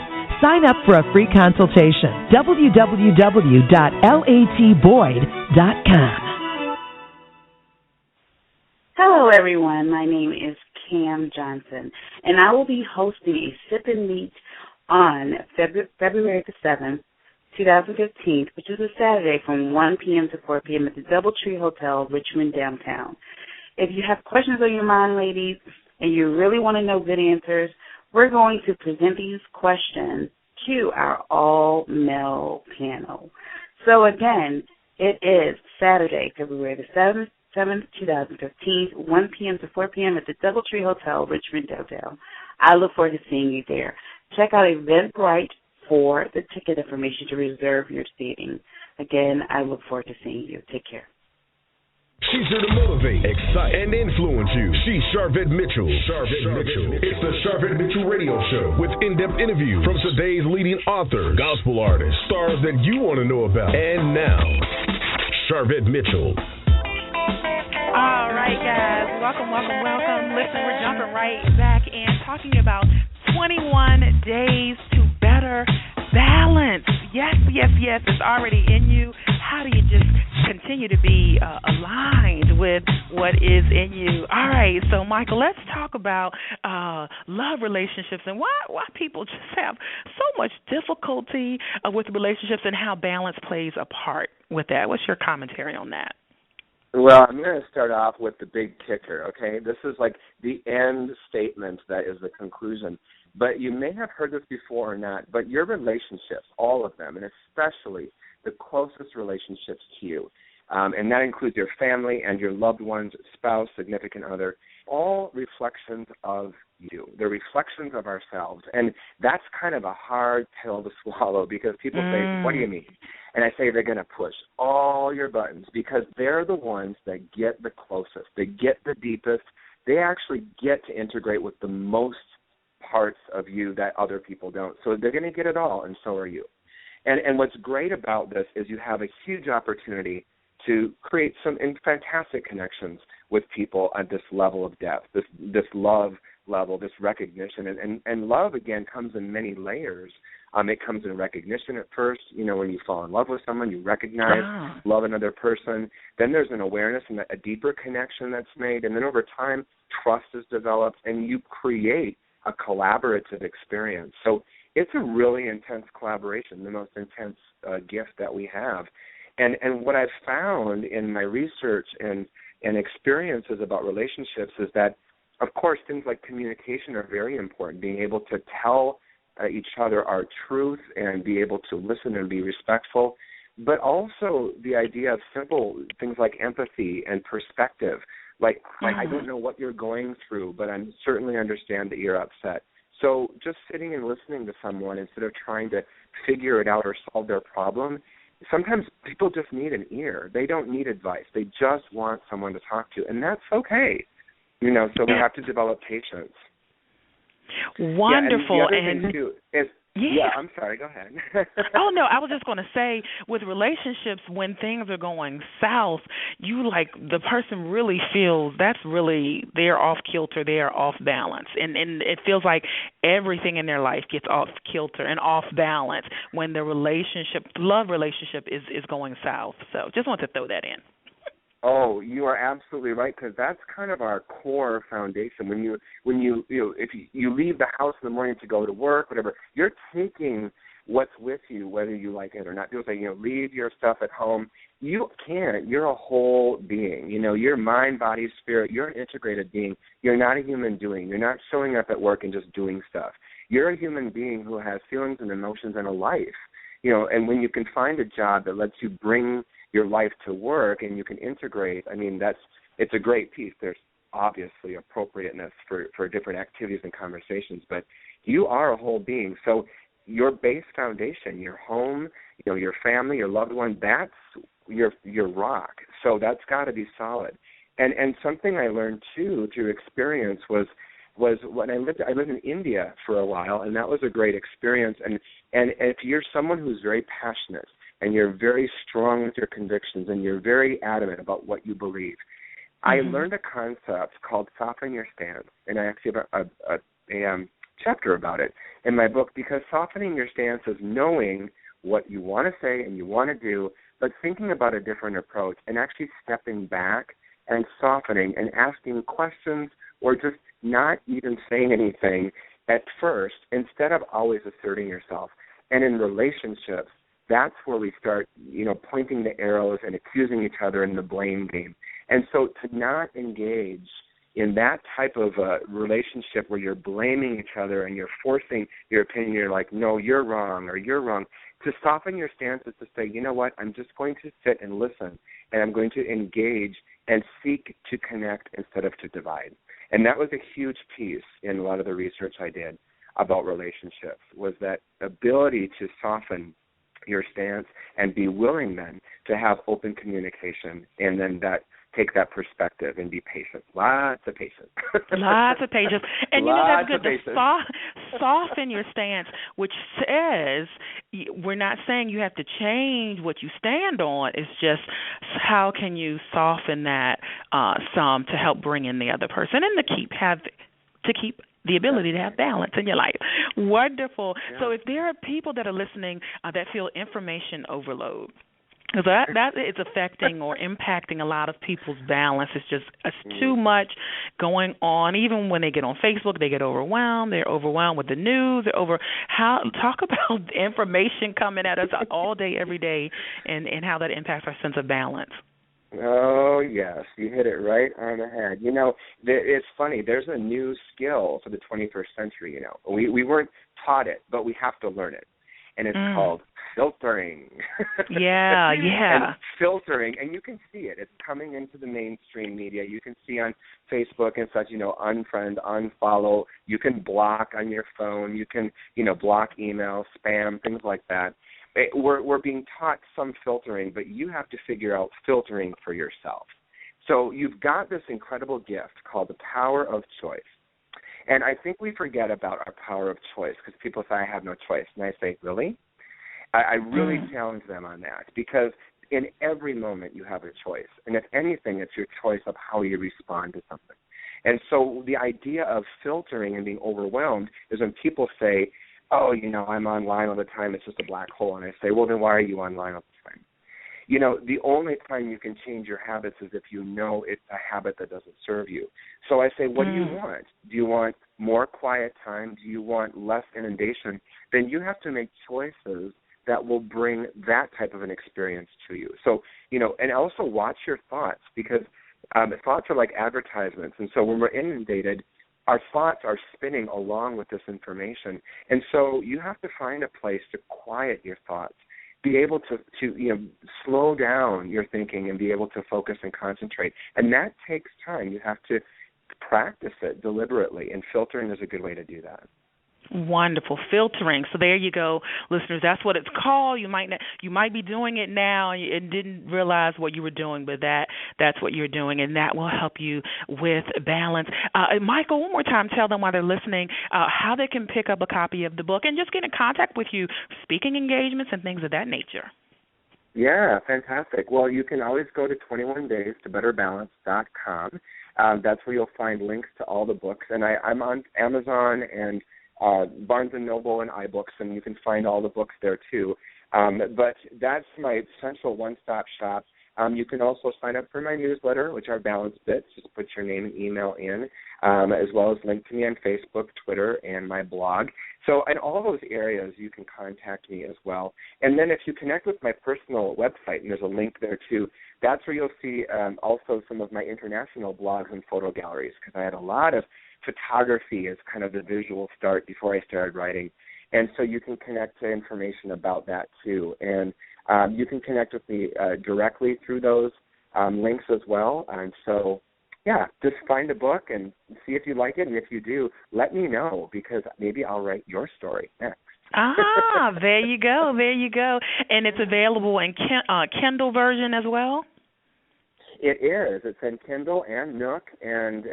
Sign up for a free consultation. www.latboyd.com. Hello, everyone. My name is Cam Johnson, and I will be hosting a Sip and Meet on February the 7th, 2015, which is a Saturday from 1 p.m. to 4 p.m. at the DoubleTree Hotel, Richmond, downtown. If you have questions on your mind, ladies, and you really want to know good answers, we're going to present these questions to our all-male panel. So, again, it is Saturday, February the 7th, 2015, 1 p.m. to 4 p.m. at the DoubleTree Hotel, Richmond, downtown. I look forward to seeing you there. Check out Eventbrite for the ticket information to reserve your seating. Again, I look forward to seeing you. Take care. She's here to motivate, excite, and influence you. She's Charvette Mitchell. It's the Charvette Mitchell Radio Show with in-depth interviews from today's leading authors, gospel artists, stars that you want to know about. And now, Charvette Mitchell. All right, guys. Welcome. Listen, we're jumping right back in talking about 21 days to better balance. Yes. It's already in you. How do you just continue to be aligned with what is in you? All right, so Michael, let's talk about love relationships and why people just have so much difficulty with relationships and how balance plays a part with that. What's your commentary on that? Well, I'm going to start off with the big kicker, okay? This is like the end statement that is the conclusion. But you may have heard this before or not, but your relationships, all of them, and especially the closest relationships to you, and that includes your family and your loved ones, spouse, significant other, all reflections of you. They're reflections of ourselves. And that's kind of a hard pill to swallow because people say, what do you mean? And I say they're going to push all your buttons because they're the ones that get the closest. They get the deepest. They actually get to integrate with the most parts of you that other people don't. So they're going to get it all, and so are you. And what's great about this is you have a huge opportunity to create some fantastic connections with people at this level of depth, this love level, this recognition. And love, again, comes in many layers. It comes in recognition at first. You know, when you fall in love with someone, you recognize, love another person. Then there's an awareness and a deeper connection that's made. And then over time, trust is developed, and you create a collaborative experience. So it's a really intense collaboration, the most intense gift that we have. And what I've found in my research and experiences about relationships is that, of course, things like communication are very important, being able to tell each other our truth and be able to listen and be respectful, but also the idea of simple things like empathy and perspective, Like I don't know what you're going through, but I certainly understand that you're upset. So just sitting and listening to someone instead of trying to figure it out or solve their problem, sometimes people just need an ear. They don't need advice. They just want someone to talk to, and that's okay. So we have to develop patience. Wonderful. Yeah, and the other thing, too, is I'm sorry, go ahead. Oh, no, I was just going to say, with relationships, when things are going south, the person really feels they're off kilter, they're off balance. And it feels like everything in their life gets off kilter and off balance when the love relationship is going south. So just want to throw that in. Oh, you are absolutely right, because that's kind of our core foundation. When you if you leave the house in the morning to go to work, whatever, you're taking what's with you, whether you like it or not. People say, leave your stuff at home. You can't. You're a whole being. You're mind, body, spirit. You're an integrated being. You're not a human doing. You're not showing up at work and just doing stuff. You're a human being who has feelings and emotions and a life. And when you can find a job that lets you bring your life to work and you can integrate, it's a great piece. There's obviously appropriateness for different activities and conversations, but you are a whole being. So your base foundation, your home, your family, your loved one, that's your rock. So that's got to be solid. And something I learned too through experience was when I lived in India for a while, and that was a great experience. And if you're someone who's very passionate and you're very strong with your convictions and you're very adamant about what you believe, I learned a concept called soften your stance, and I actually have a chapter about it in my book, because softening your stance is knowing what you want to say and you want to do, but thinking about a different approach and actually stepping back and softening and asking questions or just not even saying anything at first instead of always asserting yourself. And in relationships, that's where we start, pointing the arrows and accusing each other in the blame game. And so to not engage in that type of relationship where you're blaming each other and you're forcing your opinion, you're like, no, you're wrong, or you're wrong. To soften your stance is to say, you know what, I'm just going to sit and listen, and I'm going to engage and seek to connect instead of to divide. And that was a huge piece in a lot of the research I did about relationships, was that ability to soften your stance and be willing then to have open communication, and then take that perspective and be patient. Lots of patience. Lots of patience. And that's good. Soften your stance, which says we're not saying you have to change what you stand on. It's just how can you soften that some to help bring in the other person and to keep the ability to have balance in your life. Wonderful. Yeah. So if there are people that are listening that feel information overload, because that is affecting or impacting a lot of people's balance. It's too much going on. Even when they get on Facebook, they get overwhelmed. They're overwhelmed with the news. Talk about information coming at us all day, every day, and how that impacts our sense of balance. Oh, yes. You hit it right on the head. It's funny. There's a new skill for the 21st century, We weren't taught it, but we have to learn it. And it's called filtering. Yeah. And filtering, and you can see it. It's coming into the mainstream media. You can see on Facebook and such, unfriend, unfollow. You can block on your phone. You can, block email, spam, things like that. We're being taught some filtering, but you have to figure out filtering for yourself. So you've got this incredible gift called the power of choice. And I think we forget about our power of choice because people say, I have no choice. And I say, really? I really challenge them on that, because in every moment you have a choice. And if anything, it's your choice of how you respond to something. And so the idea of filtering and being overwhelmed is when people say, oh, I'm online all the time, it's just a black hole. And I say, well, then why are you online all the time? The only time you can change your habits is if you know it's a habit that doesn't serve you. So I say, what do you want? Do you want more quiet time? Do you want less inundation? Then you have to make choices that will bring that type of an experience to you. So, and also watch your thoughts, because thoughts are like advertisements. And so when we're inundated, our thoughts are spinning along with this information. And so you have to find a place to quiet your thoughts be able to slow down your thinking and be able to focus and concentrate. And that takes time. You have to practice it deliberately, and filtering is a good way to do that. Wonderful. Filtering. So there you go, listeners. That's what it's called. You might be doing it now and didn't realize what you were doing, but that's what you're doing, and that will help you with balance. Michael, one more time, tell them while they're listening how they can pick up a copy of the book and just get in contact with you, speaking engagements and things of that nature. Yeah, fantastic. Well, you can always go to 21daystoBetterBalance.com. That's where you'll find links to all the books, and I'm on Amazon and Barnes & Noble and iBooks, and you can find all the books there too. But that's my central one-stop shop. You can also sign up for my newsletter, which are Balance Bits. Just put your name and email in, as well as link to me on Facebook, Twitter, and my blog. So in all those areas, you can contact me as well. And then if you connect with my personal website, and there's a link there too, that's where you'll see also some of my international blogs and photo galleries, because I had a lot of photography as kind of the visual start before I started writing. And so you can connect to information about that too. And you can connect with me directly through those links as well. And so, yeah, just find a book and see if you like it. And if you do, let me know, because maybe I'll write your story next. There you go. There you go. And it's available in Kindle version as well? It is. It's in Kindle and Nook, and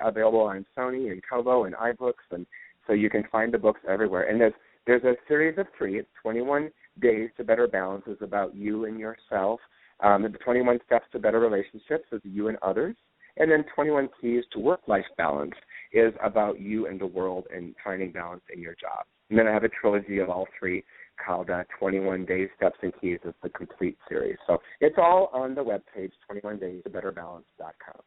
available on Sony and Kobo and iBooks, and so you can find the books everywhere. And there's a series of 3. It's 21 Days to Better Balance is about you and yourself. The 21 Steps to Better Relationships is you and others. And then 21 Keys to Work-Life Balance is about you and the world and finding balance in your job. And then I have a trilogy of all 3 called 21 Days, Steps, and Keys. It's the complete series. So it's all on the webpage, 21daystoBetterBalance.com.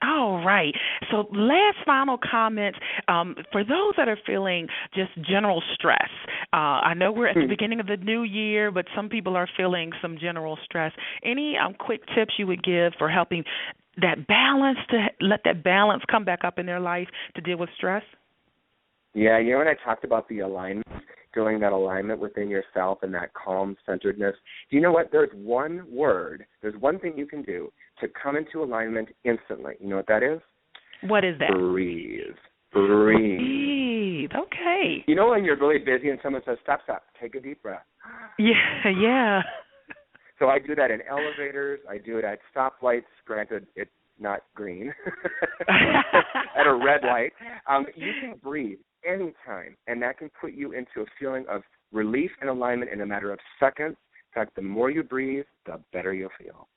All right. So last final comments. For those that are feeling just general stress, I know we're at the beginning of the new year, but some people are feeling some general stress. Any quick tips you would give for helping that balance, to let that balance come back up in their life to deal with stress? Yeah, when I talked about the alignment, doing that alignment within yourself and that calm centeredness, do you know what? There's one thing you can do to come into alignment instantly. You know what that is? What is that? Breathe. Okay. You know when you're really busy and someone says, stop, take a deep breath. Yeah. So I do that in elevators. I do it at stoplights. Granted, it's not green. At a red light. You can breathe anytime, and that can put you into a feeling of relief and alignment in a matter of seconds. In fact, the more you breathe, the better you'll feel.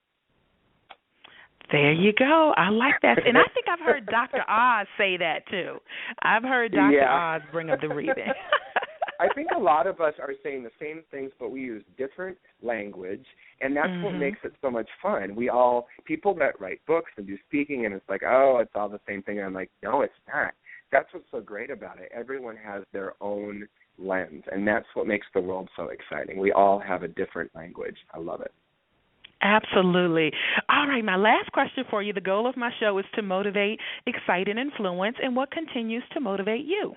There you go. I like that. And I think I've heard Dr. Oz say that, too. I've heard Dr. Oz bring up the breathing. I think a lot of us are saying the same things, but we use different language, and that's what makes it so much fun. People that write books and do speaking, and it's like, oh, it's all the same thing. And I'm like, no, it's not. That's what's so great about it. Everyone has their own lens, and that's what makes the world so exciting. We all have a different language. I love it. Absolutely. All right, my last question for you. The goal of my show is to motivate, excite, and influence, and what continues to motivate you?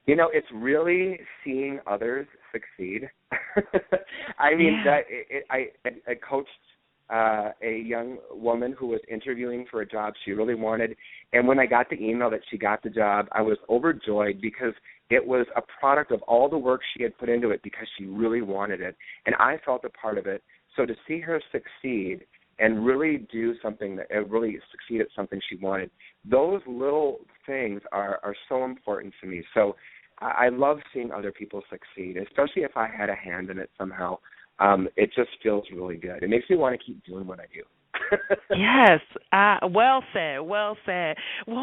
It's really seeing others succeed. I mean, I coached a young woman who was interviewing for a job she really wanted, and when I got the email that she got the job, I was overjoyed because it was a product of all the work she had put into it because she really wanted it, and I felt a part of it. So to see her succeed and really do something really succeed at something she wanted, those little things are so important to me. So I love seeing other people succeed, especially if I had a hand in it somehow. It just feels really good. It makes me want to keep doing what I do. Yes. Well said. Well,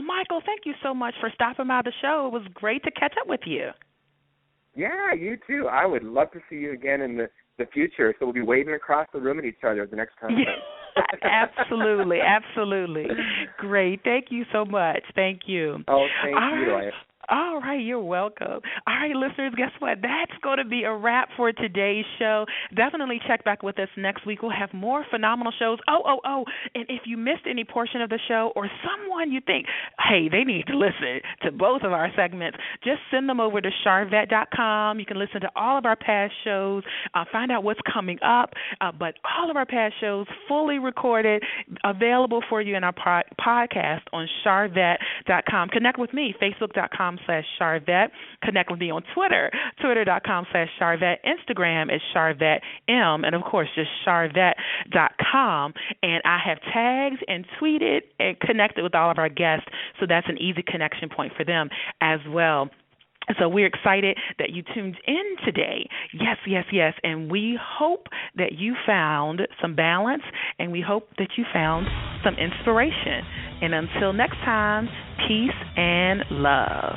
Michael, thank you so much for stopping by the show. It was great to catch up with you. Yeah, you too. I would love to see you again in the future, so we'll be waving across the room at each other the next time. Absolutely. Great. Thank you so much. Thank you. Oh, thank you. All right, you're welcome. All right, listeners, guess what? That's going to be a wrap for today's show. Definitely check back with us next week. We'll have more phenomenal shows. Oh, and if you missed any portion of the show or someone you think, hey, they need to listen to both of our segments, just send them over to charvette.com. You can listen to all of our past shows, find out what's coming up, but all of our past shows fully recorded, available for you in our podcast on charvette.com. Connect with me, facebook.com/Charvette. Connect with me on Twitter, twitter.com/Charvette. Instagram is CharvetteM, and of course, just charvette.com. And I have tagged and tweeted and connected with all of our guests, so that's an easy connection point for them as well. So we're excited that you tuned in today. Yes. And we hope that you found some balance, and we hope that you found some inspiration. And until next time, peace and love.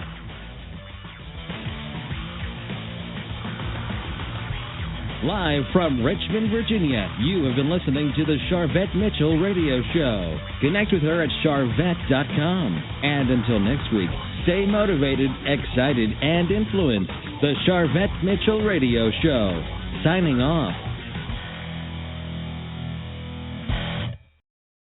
Live from Richmond, Virginia, you have been listening to the Charvette Mitchell Radio Show. Connect with her at charvette.com. And until next week, stay motivated, excited, and influenced. The Charvette Mitchell Radio Show. Signing off.